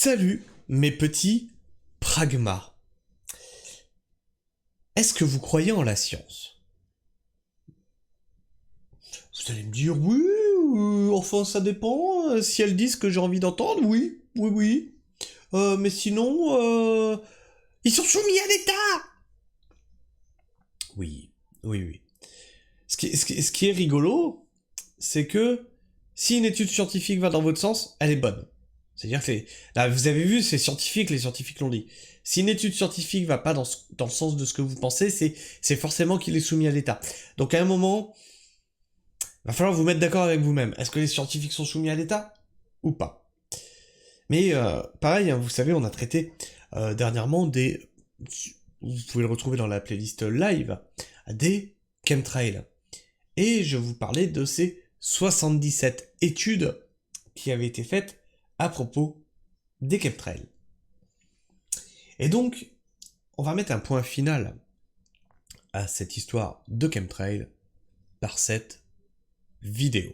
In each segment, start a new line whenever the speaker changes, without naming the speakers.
Salut, mes petits pragmas. Est-ce que vous croyez en la science? Vous allez me dire oui, enfin ça dépend. Si elles disent ce que j'ai envie d'entendre, oui, oui, oui. Mais sinon, ils sont soumis à l'État. Oui, oui, oui. Ce qui est rigolo, c'est que si une étude scientifique va dans votre sens, elle est bonne. C'est-à-dire que là, vous avez vu, c'est scientifique, les scientifiques l'ont dit. Si une étude scientifique va pas dans le sens de ce que vous pensez, c'est forcément qu'il est soumis à l'État. Donc à un moment, il va falloir vous mettre d'accord avec vous-même. Est-ce que les scientifiques sont soumis à l'État ou pas? Mais pareil, hein, vous savez, on a traité dernièrement des... Vous pouvez le retrouver dans la playlist live, des chemtrails. Et je vous parlais de ces 77 études qui avaient été faites à propos des chemtrails. Et donc, on va mettre un point final à cette histoire de chemtrail par cette vidéo.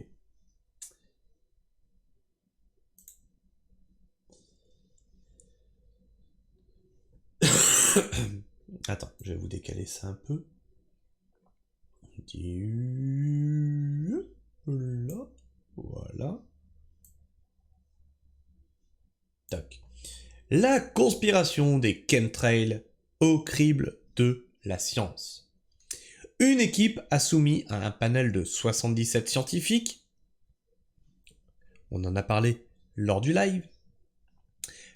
Attends, je vais vous décaler ça un peu. Là, voilà. Tac. La conspiration des chemtrails au crible de la science. Une équipe a soumis à un panel de 77 scientifiques, on en a parlé lors du live,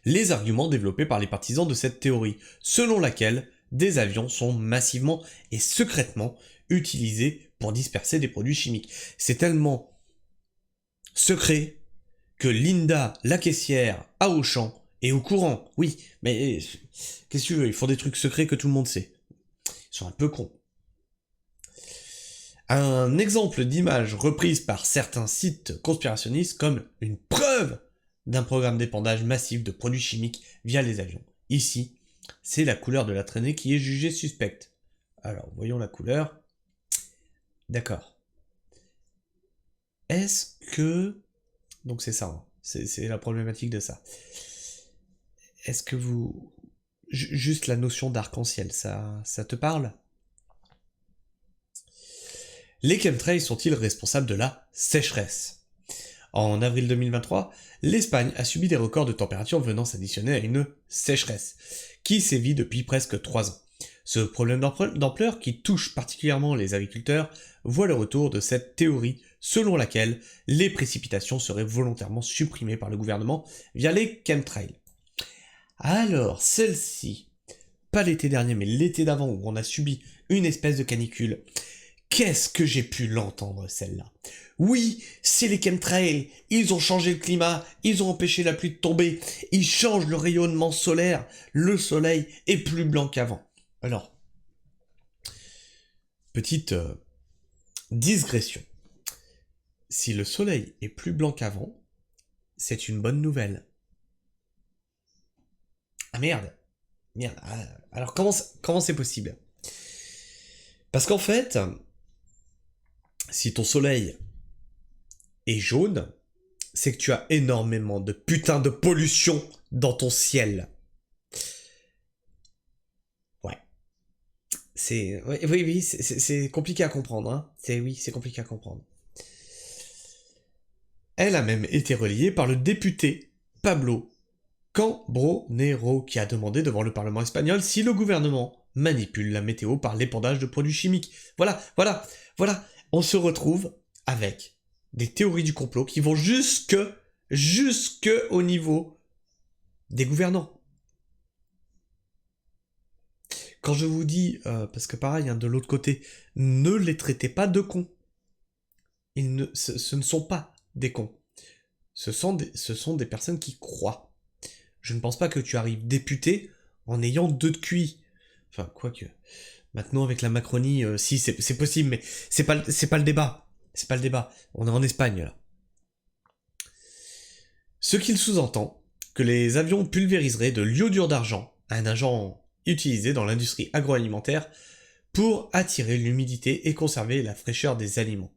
les arguments développés par les partisans de cette théorie, selon laquelle des avions sont massivement et secrètement utilisés pour disperser des produits chimiques. C'est tellement secret que Linda, la caissière, à Auchan, est au courant. Oui, mais qu'est-ce que tu veux, ils font des trucs secrets que tout le monde sait. Ils sont un peu cons. Un exemple d'image reprise par certains sites conspirationnistes comme une preuve d'un programme d'épandage massif de produits chimiques via les avions. Ici, c'est la couleur de la traînée qui est jugée suspecte. Alors, voyons la couleur. D'accord. Est-ce que... Donc c'est ça, hein. C'est la problématique de ça. Est-ce que vous... Juste la notion d'arc-en-ciel, ça te parle? Les chemtrails sont-ils responsables de la sécheresse? En avril 2023, l'Espagne a subi des records de température venant s'additionner à une sécheresse, qui sévit depuis presque 3 ans. Ce problème d'ampleur, qui touche particulièrement les agriculteurs, voit le retour de cette théorie selon laquelle les précipitations seraient volontairement supprimées par le gouvernement via les chemtrails. Alors, celle-ci, pas l'été dernier, mais l'été d'avant, où on a subi une espèce de canicule, qu'est-ce que j'ai pu l'entendre, celle-là? Oui, c'est les chemtrails, ils ont changé le climat, ils ont empêché la pluie de tomber, ils changent le rayonnement solaire, le soleil est plus blanc qu'avant. Alors, petite digression. Si le soleil est plus blanc qu'avant, c'est une bonne nouvelle. Ah merde, merde. Alors comment c'est possible? Parce qu'en fait, si ton soleil est jaune, c'est que tu as énormément de putain de pollution dans ton ciel. Ouais. Oui, c'est compliqué à comprendre, hein. C'est compliqué à comprendre. Elle a même été reliée par le député Pablo Cambronero, qui a demandé devant le Parlement espagnol si le gouvernement manipule la météo par l'épandage de produits chimiques. Voilà. On se retrouve avec des théories du complot qui vont jusque au niveau des gouvernants. Quand je vous dis, parce que pareil, hein, de l'autre côté, ne les traitez pas de cons. Ce ne sont pas des cons. Ce sont des personnes qui croient. Je ne pense pas que tu arrives député en ayant 2 de QI. Enfin, quoique. Maintenant, avec la Macronie, si, c'est possible, mais c'est pas le débat. C'est pas le débat. On est en Espagne, là. Ce qu'il sous-entend, que les avions pulvériseraient de l'iodure d'argent, un agent utilisé dans l'industrie agroalimentaire, pour attirer l'humidité et conserver la fraîcheur des aliments.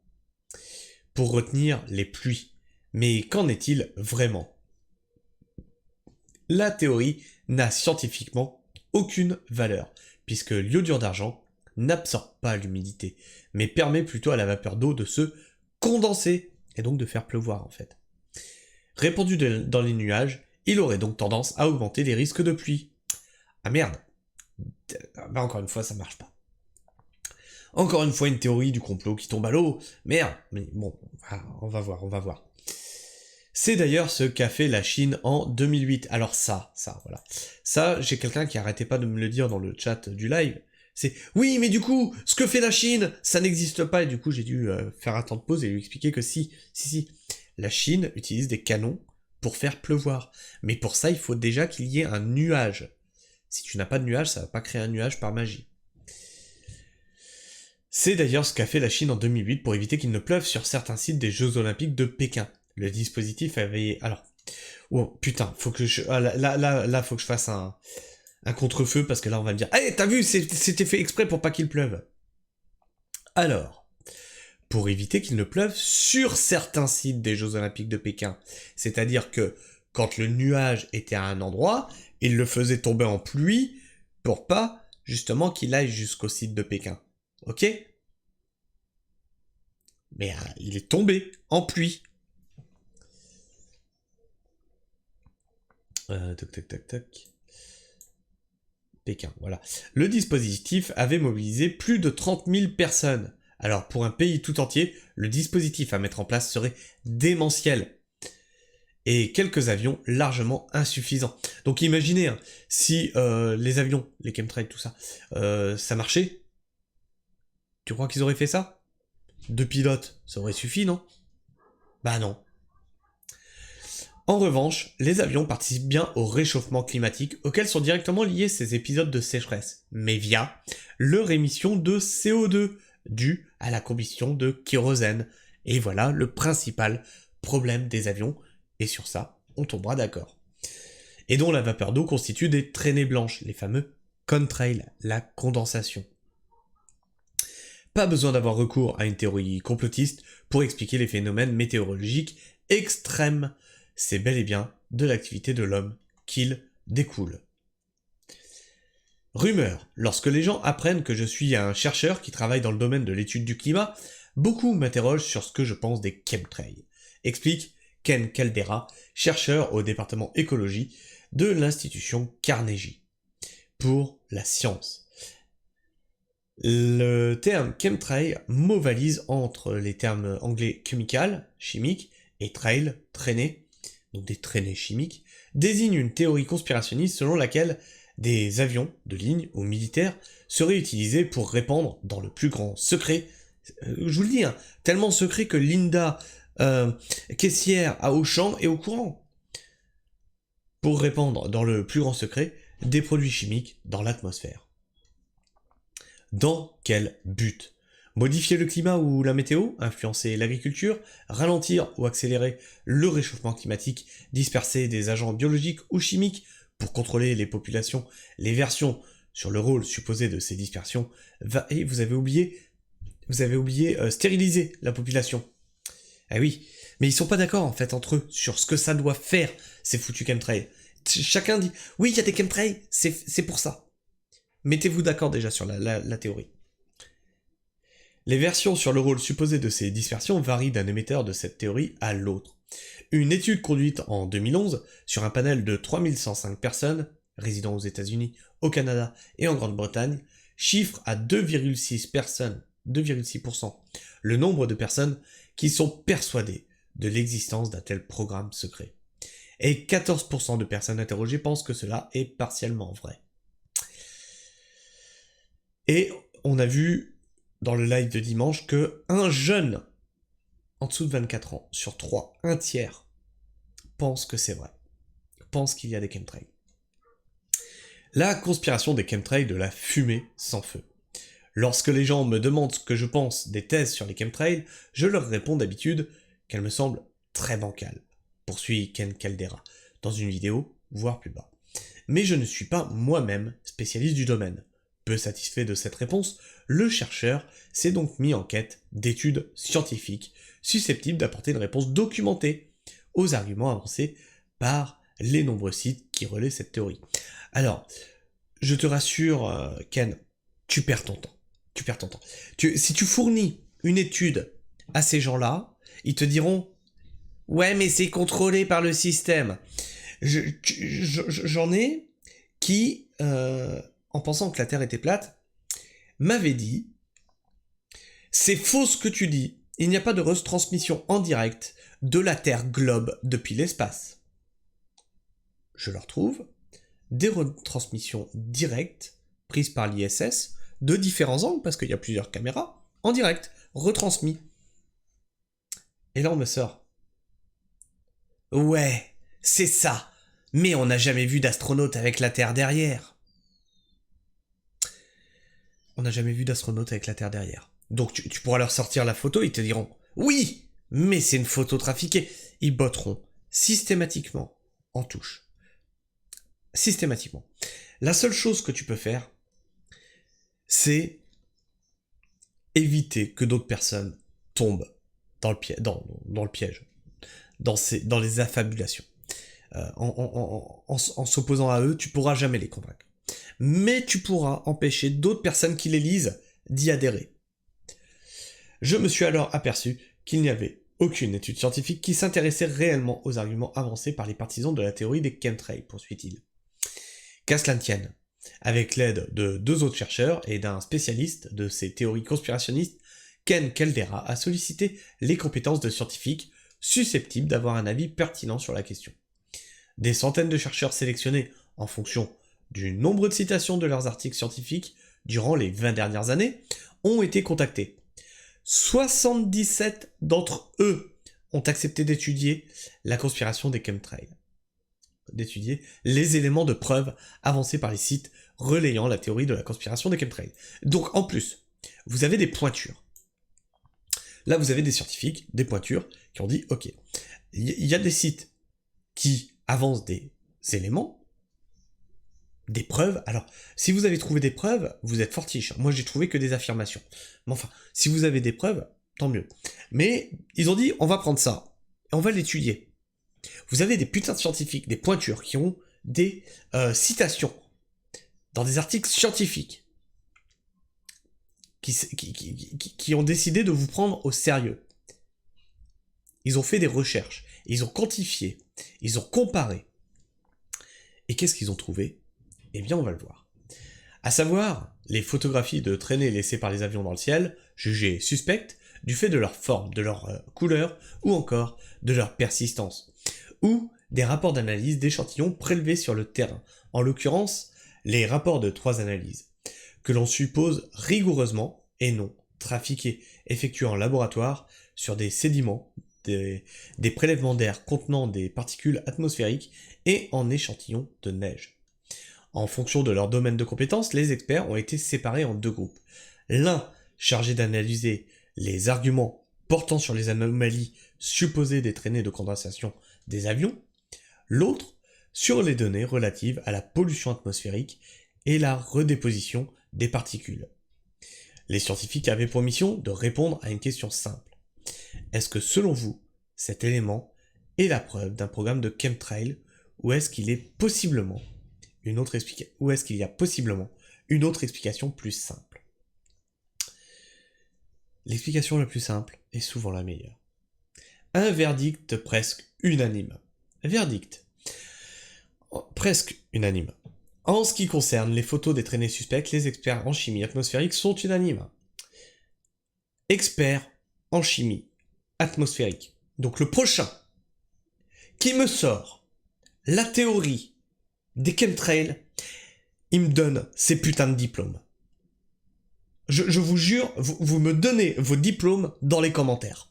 Pour retenir les pluies. Mais qu'en est-il vraiment? la théorie n'a scientifiquement aucune valeur, puisque l'iodure d'argent n'absorbe pas l'humidité, mais permet plutôt à la vapeur d'eau de se condenser, et donc de faire pleuvoir en fait. Répandu dans les nuages, il aurait donc tendance à augmenter les risques de pluie. Ah merde. Bah encore une fois, ça marche pas. Encore une fois, une théorie du complot qui tombe à l'eau. Merde. Mais bon, on va voir. C'est d'ailleurs ce qu'a fait la Chine en 2008. Alors voilà. Ça, j'ai quelqu'un qui arrêtait pas de me le dire dans le chat du live. C'est « Oui, mais du coup, ce que fait la Chine, ça n'existe pas ». Et du coup, j'ai dû faire un temps de pause et lui expliquer que si. La Chine utilise des canons pour faire pleuvoir. Mais pour ça, il faut déjà qu'il y ait un nuage. Si tu n'as pas de nuage, ça va pas créer un nuage par magie. C'est d'ailleurs ce qu'a fait la Chine en 2008 pour éviter qu'il ne pleuve sur certains sites des Jeux Olympiques de Pékin. Le dispositif avait... Alors... Oh putain, faut que je... Là, faut que je fasse un contre-feu parce que là, on va me dire « Hey, t'as vu, c'était fait exprès pour pas qu'il pleuve !» Alors... Pour éviter qu'il ne pleuve sur certains sites des Jeux Olympiques de Pékin. C'est-à-dire que quand le nuage était à un endroit, il le faisait tomber en pluie pour pas, justement, qu'il aille jusqu'au site de Pékin. Ok ? Mais il est tombé en pluie. Toc. Pékin, voilà. Le dispositif avait mobilisé plus de 30 000 personnes. Alors, pour un pays tout entier, le dispositif à mettre en place serait démentiel. Et quelques avions largement insuffisants. Donc imaginez, hein, si les avions, les chemtrails, tout ça, ça marchait, tu crois qu'ils auraient fait ça ? 2 pilotes, ça aurait suffi, non ? Bah non. En revanche, les avions participent bien au réchauffement climatique auquel sont directement liés ces épisodes de sécheresse, mais via leur émission de CO2, due à la combustion de kérosène. Et voilà le principal problème des avions, et sur ça, on tombera d'accord. Et dont la vapeur d'eau constitue des traînées blanches, les fameux contrails, la condensation. Pas besoin d'avoir recours à une théorie complotiste pour expliquer les phénomènes météorologiques extrêmes. C'est bel et bien de l'activité de l'homme qu'il découle. Rumeur. Lorsque les gens apprennent que je suis un chercheur qui travaille dans le domaine de l'étude du climat, beaucoup m'interrogent sur ce que je pense des chemtrails. Explique Ken Caldera, chercheur au département écologie de l'institution Carnegie. Pour la science. Le terme chemtrail, mot valise entre les termes anglais chemical, chimique, et trail, traînée, donc des traînées chimiques, désigne une théorie conspirationniste selon laquelle des avions de ligne ou militaires seraient utilisés pour répandre dans le plus grand secret, je vous le dis, hein, tellement secret que Linda, caissière à Auchan, est au courant, pour répandre dans le plus grand secret des produits chimiques dans l'atmosphère. Dans quel but ? Modifier le climat ou la météo, influencer l'agriculture, ralentir ou accélérer le réchauffement climatique, disperser des agents biologiques ou chimiques pour contrôler les populations, les versions sur le rôle supposé de ces dispersions, et vous avez oublié stériliser la population. Ah oui, mais ils sont pas d'accord en fait entre eux sur ce que ça doit faire, ces foutus chemtrails. Chacun dit, oui, il y a des chemtrails, c'est pour ça. Mettez-vous d'accord déjà sur la théorie. Les versions sur le rôle supposé de ces dispersions varient d'un émetteur de cette théorie à l'autre. Une étude conduite en 2011 sur un panel de 3105 personnes, résidant aux États-Unis, au Canada et en Grande-Bretagne, chiffre à 2,6% le nombre de personnes qui sont persuadées de l'existence d'un tel programme secret. Et 14% de personnes interrogées pensent que cela est partiellement vrai. Et on a vu dans le live de dimanche que un jeune en dessous de 24 ans sur 3, un tiers, pense que c'est vrai. Pense qu'il y a des chemtrails. La conspiration des chemtrails de la fumée sans feu. Lorsque les gens me demandent ce que je pense des thèses sur les chemtrails, je leur réponds d'habitude qu'elles me semblent très bancales, poursuit Ken Caldera, dans une vidéo, voire plus bas. Mais je ne suis pas moi-même spécialiste du domaine. Peu satisfait de cette réponse, le chercheur s'est donc mis en quête d'études scientifiques susceptibles d'apporter une réponse documentée aux arguments avancés par les nombreux sites qui relaient cette théorie. Alors, je te rassure, Ken, tu perds ton temps. Tu perds ton temps. Si tu fournis une étude à ces gens-là, ils te diront « Ouais, mais c'est contrôlé par le système. » J'en ai qui, en pensant que la Terre était plate, m'avaient dit « C'est faux ce que tu dis. Il n'y a pas de retransmission en direct de la Terre globe depuis l'espace. » Je leur trouve des retransmissions directes prises par l'ISS de différents angles, parce qu'il y a plusieurs caméras, en direct, retransmis. Et là on me sort « Ouais, c'est ça, mais on n'a jamais vu d'astronaute avec la Terre derrière. » On n'a jamais vu d'astronaute avec la Terre derrière. Donc tu pourras leur sortir la photo, ils te diront « Oui, mais c'est une photo trafiquée. » Ils botteront systématiquement en touche. Systématiquement. La seule chose que tu peux faire, c'est éviter que d'autres personnes tombent dans le piège, dans les affabulations. En s'opposant à eux, tu pourras jamais les convaincre. Mais tu pourras empêcher d'autres personnes qui les lisent d'y adhérer. Je me suis alors aperçu qu'il n'y avait aucune étude scientifique qui s'intéressait réellement aux arguments avancés par les partisans de la théorie des chemtrails, poursuit-il. Qu'à cela ne tienne, avec l'aide de 2 autres chercheurs et d'un spécialiste de ces théories conspirationnistes, Ken Caldeira a sollicité les compétences de scientifiques susceptibles d'avoir un avis pertinent sur la question. Des centaines de chercheurs sélectionnés en fonction du nombre de citations de leurs articles scientifiques durant les 20 dernières années ont été contactés. 77 d'entre eux ont accepté d'étudier la conspiration des chemtrails, d'étudier les éléments de preuve avancés par les sites relayant la théorie de la conspiration des chemtrails. Donc en plus, vous avez des pointures. Là, vous avez des scientifiques, des pointures, qui ont dit, ok, il y a des sites qui avancent des éléments, des preuves. Alors, si vous avez trouvé des preuves, vous êtes fortiche. Moi, j'ai trouvé que des affirmations. Mais enfin, si vous avez des preuves, tant mieux. Mais ils ont dit, on va prendre ça, et on va l'étudier. Vous avez des putains de scientifiques, des pointures, qui ont des citations dans des articles scientifiques, qui ont décidé de vous prendre au sérieux. Ils ont fait des recherches, ils ont quantifié, ils ont comparé. Et qu'est-ce qu'ils ont trouvé ? Eh bien, on va le voir. À savoir, les photographies de traînées laissées par les avions dans le ciel, jugées suspectes du fait de leur forme, de leur couleur, ou encore de leur persistance, ou des rapports d'analyse d'échantillons prélevés sur le terrain, en l'occurrence, les rapports de 3 analyses, que l'on suppose rigoureusement, et non trafiqués, effectués en laboratoire sur des sédiments, des prélèvements d'air contenant des particules atmosphériques et en échantillons de neige. En fonction de leur domaine de compétence, les experts ont été séparés en 2 groupes. L'un chargé d'analyser les arguments portant sur les anomalies supposées des traînées de condensation des avions, l'autre sur les données relatives à la pollution atmosphérique et la redéposition des particules. Les scientifiques avaient pour mission de répondre à une question simple. Est-ce que selon vous, cet élément est la preuve d'un programme de chemtrail ou est-ce qu'il y a possiblement une autre explication plus simple ? L'explication la plus simple est souvent la meilleure. Un verdict presque unanime. Verdict presque unanime. En ce qui concerne les photos des traînées suspectes, les experts en chimie atmosphérique sont unanimes. Experts en chimie atmosphérique. Donc le prochain qui me sort la théorie des chemtrails, il me donne ses putains de diplômes. Je vous jure, vous me donnez vos diplômes dans les commentaires.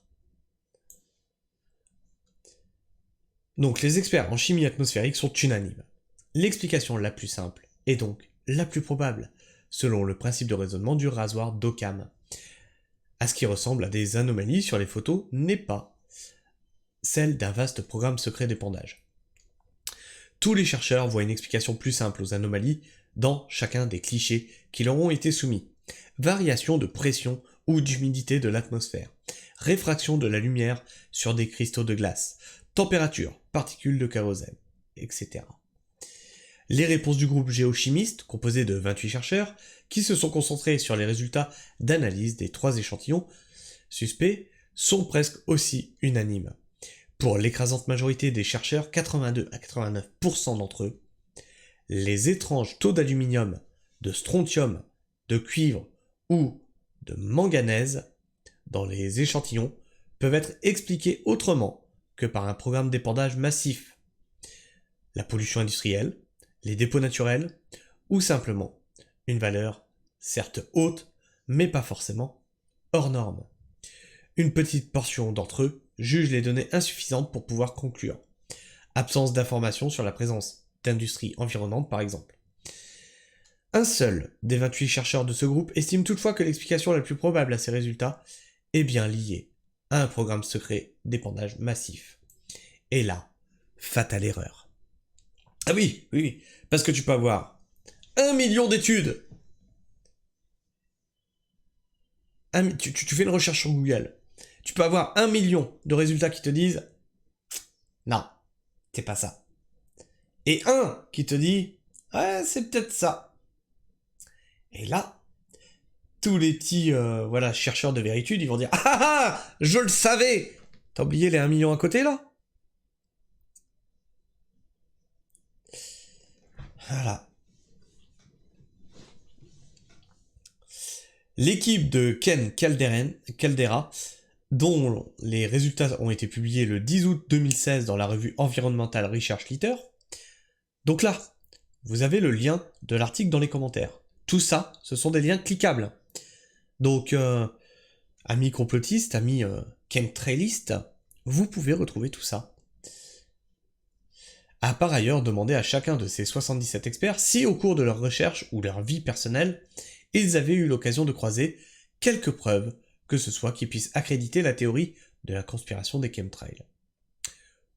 Donc les experts en chimie atmosphérique sont unanimes. L'explication la plus simple, et donc la plus probable, selon le principe de raisonnement du rasoir d'Occam, à ce qui ressemble à des anomalies sur les photos, n'est pas celle d'un vaste programme secret d'épandage. Tous les chercheurs voient une explication plus simple aux anomalies dans chacun des clichés qui leur ont été soumis. Variation de pression ou d'humidité de l'atmosphère, réfraction de la lumière sur des cristaux de glace, température, particules de kérosène, etc. Les réponses du groupe géochimiste, composé de 28 chercheurs, qui se sont concentrés sur les résultats d'analyse des 3 échantillons suspects, sont presque aussi unanimes. Pour l'écrasante majorité des chercheurs, 82 à 89% d'entre eux, les étranges taux d'aluminium, de strontium, de cuivre ou de manganèse dans les échantillons peuvent être expliqués autrement que par un programme d'épandage massif, la pollution industrielle, les dépôts naturels, ou simplement une valeur certes haute, mais pas forcément hors norme. Une petite portion d'entre eux juge les données insuffisantes pour pouvoir conclure. Absence d'informations sur la présence d'industries environnantes par exemple. Un seul des 28 chercheurs de ce groupe estime toutefois que l'explication la plus probable à ces résultats est bien liée à un programme secret d'épandage massif. Et là, fatale erreur. Ah oui, oui, parce que tu peux avoir 1 million d'études. Tu fais une recherche sur Google. Tu peux avoir 1 million de résultats qui te disent non, c'est pas ça. Et un qui te dit ouais, c'est peut-être ça. Et là, tous les petits chercheurs de véritude, ils vont dire ah ah ah, je le savais. T'as oublié les 1 million à côté là? Voilà. L'équipe de Ken Caldera, dont les résultats ont été publiés le 10 août 2016 dans la revue Environmental Research Letter. Donc là, vous avez le lien de l'article dans les commentaires. Tout ça, ce sont des liens cliquables. Donc, amis complotistes, amis chemtrailistes, vous pouvez retrouver tout ça. A par ailleurs demandé à chacun de ces 77 experts si au cours de leur recherche ou leur vie personnelle, ils avaient eu l'occasion de croiser quelques preuves, que ce soit qui puissent accréditer la théorie de la conspiration des chemtrails.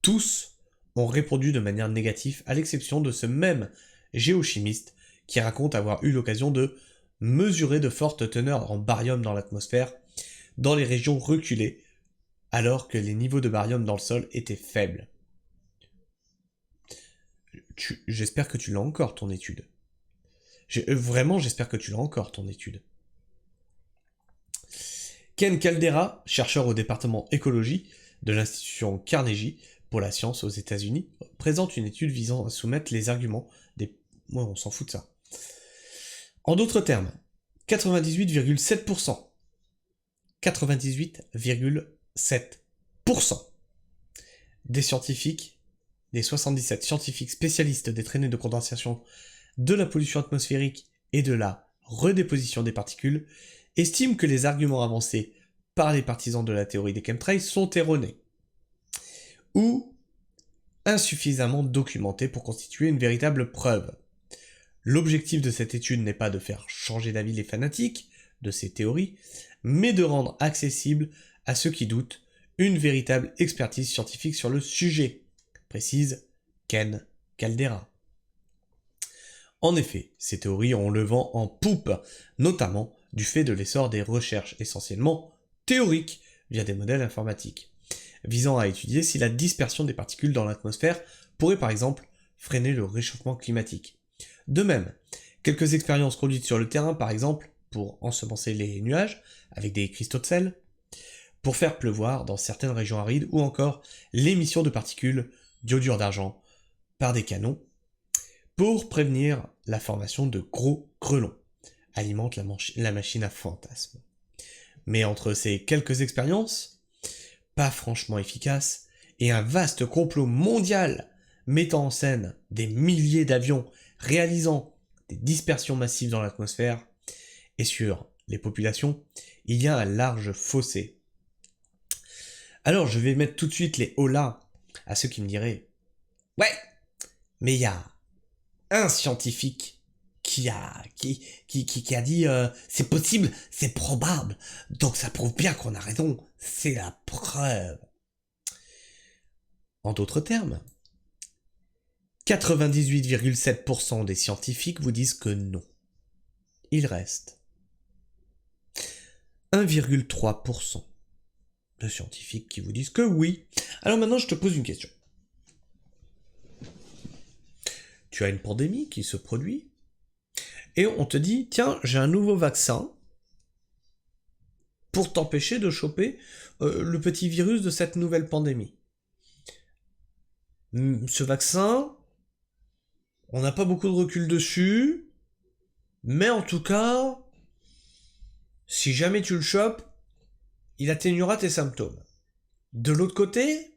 Tous ont répondu de manière négative, à l'exception de ce même géochimiste qui raconte avoir eu l'occasion de mesurer de fortes teneurs en barium dans l'atmosphère dans les régions reculées, alors que les niveaux de barium dans le sol étaient faibles. J'espère que tu l'as encore, ton étude. Vraiment, j'espère que tu l'as encore, ton étude. Ken Caldera, chercheur au département écologie de l'institution Carnegie pour la science aux États-Unis, présente une étude visant à soumettre les arguments des... Ouais, on s'en fout de ça. En d'autres termes, 98,7% 98,7% des scientifiques, des 77 scientifiques spécialistes des traînées de condensation de la pollution atmosphérique et de la redéposition des particules, estiment que les arguments avancés par les partisans de la théorie des chemtrails sont erronés ou insuffisamment documentés pour constituer une véritable preuve. L'objectif de cette étude n'est pas de faire changer d'avis les fanatiques de ces théories, mais de rendre accessible à ceux qui doutent une véritable expertise scientifique sur le sujet, précise Ken Caldera. En effet, ces théories ont le vent en poupe, notamment du fait de l'essor des recherches essentiellement théoriques via des modèles informatiques, visant à étudier si la dispersion des particules dans l'atmosphère pourrait par exemple freiner le réchauffement climatique. De même, quelques expériences conduites sur le terrain, par exemple, pour ensemencer les nuages avec des cristaux de sel, pour faire pleuvoir dans certaines régions arides, ou encore l'émission de particules d'iodure d'argent par des canons, pour prévenir la formation de gros grêlons, alimente la machine à fantasmes. Mais entre ces quelques expériences, pas franchement efficaces, et un vaste complot mondial mettant en scène des milliers d'avions réalisant des dispersions massives dans l'atmosphère, et sur les populations, il y a un large fossé. Alors je vais mettre tout de suite les holas à ceux qui me diraient « Ouais, mais il y a un scientifique qui a dit c'est possible, c'est probable, donc ça prouve bien qu'on a raison, c'est la preuve. » En d'autres termes, 98,7% des scientifiques vous disent que non. Il reste 1,3% de scientifiques qui vous disent que oui. Alors maintenant, je te pose une question. tu as une pandémie qui se produit, et on te dit, tiens, j'ai un nouveau vaccin pour t'empêcher de choper le petit virus de cette nouvelle pandémie. Ce vaccin, on n'a pas beaucoup de recul dessus, mais en tout cas, si jamais tu le chopes, il atténuera tes symptômes. De l'autre côté,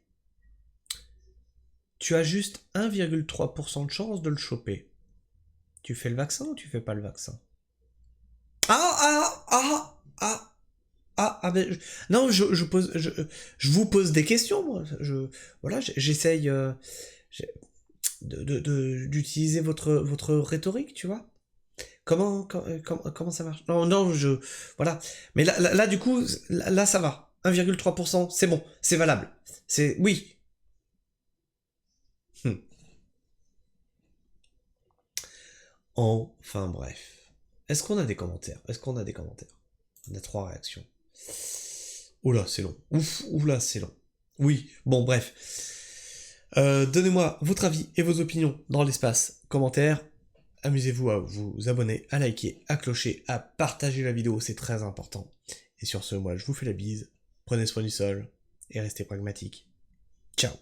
tu as juste 1,3% de chance de le choper. Tu fais le vaccin ou tu fais pas le vaccin? Mais non, je vous pose des questions, moi. Voilà, j'essaye d'utiliser votre rhétorique, tu vois. Comment ça marche? Non, voilà. Mais là, du coup, là, ça va. 1,3%, c'est bon, c'est valable. Oui. Enfin, bref. Est-ce qu'on a des commentaires? On a 3 réactions. Oula, c'est long. Oula, c'est long. Oui, bon, bref. Donnez-moi votre avis et vos opinions dans l'espace commentaire. Amusez-vous à vous abonner, à liker, à clocher, à partager la vidéo, c'est très important. Et sur ce, moi, je vous fais la bise. Prenez soin du sol et restez pragmatiques. Ciao.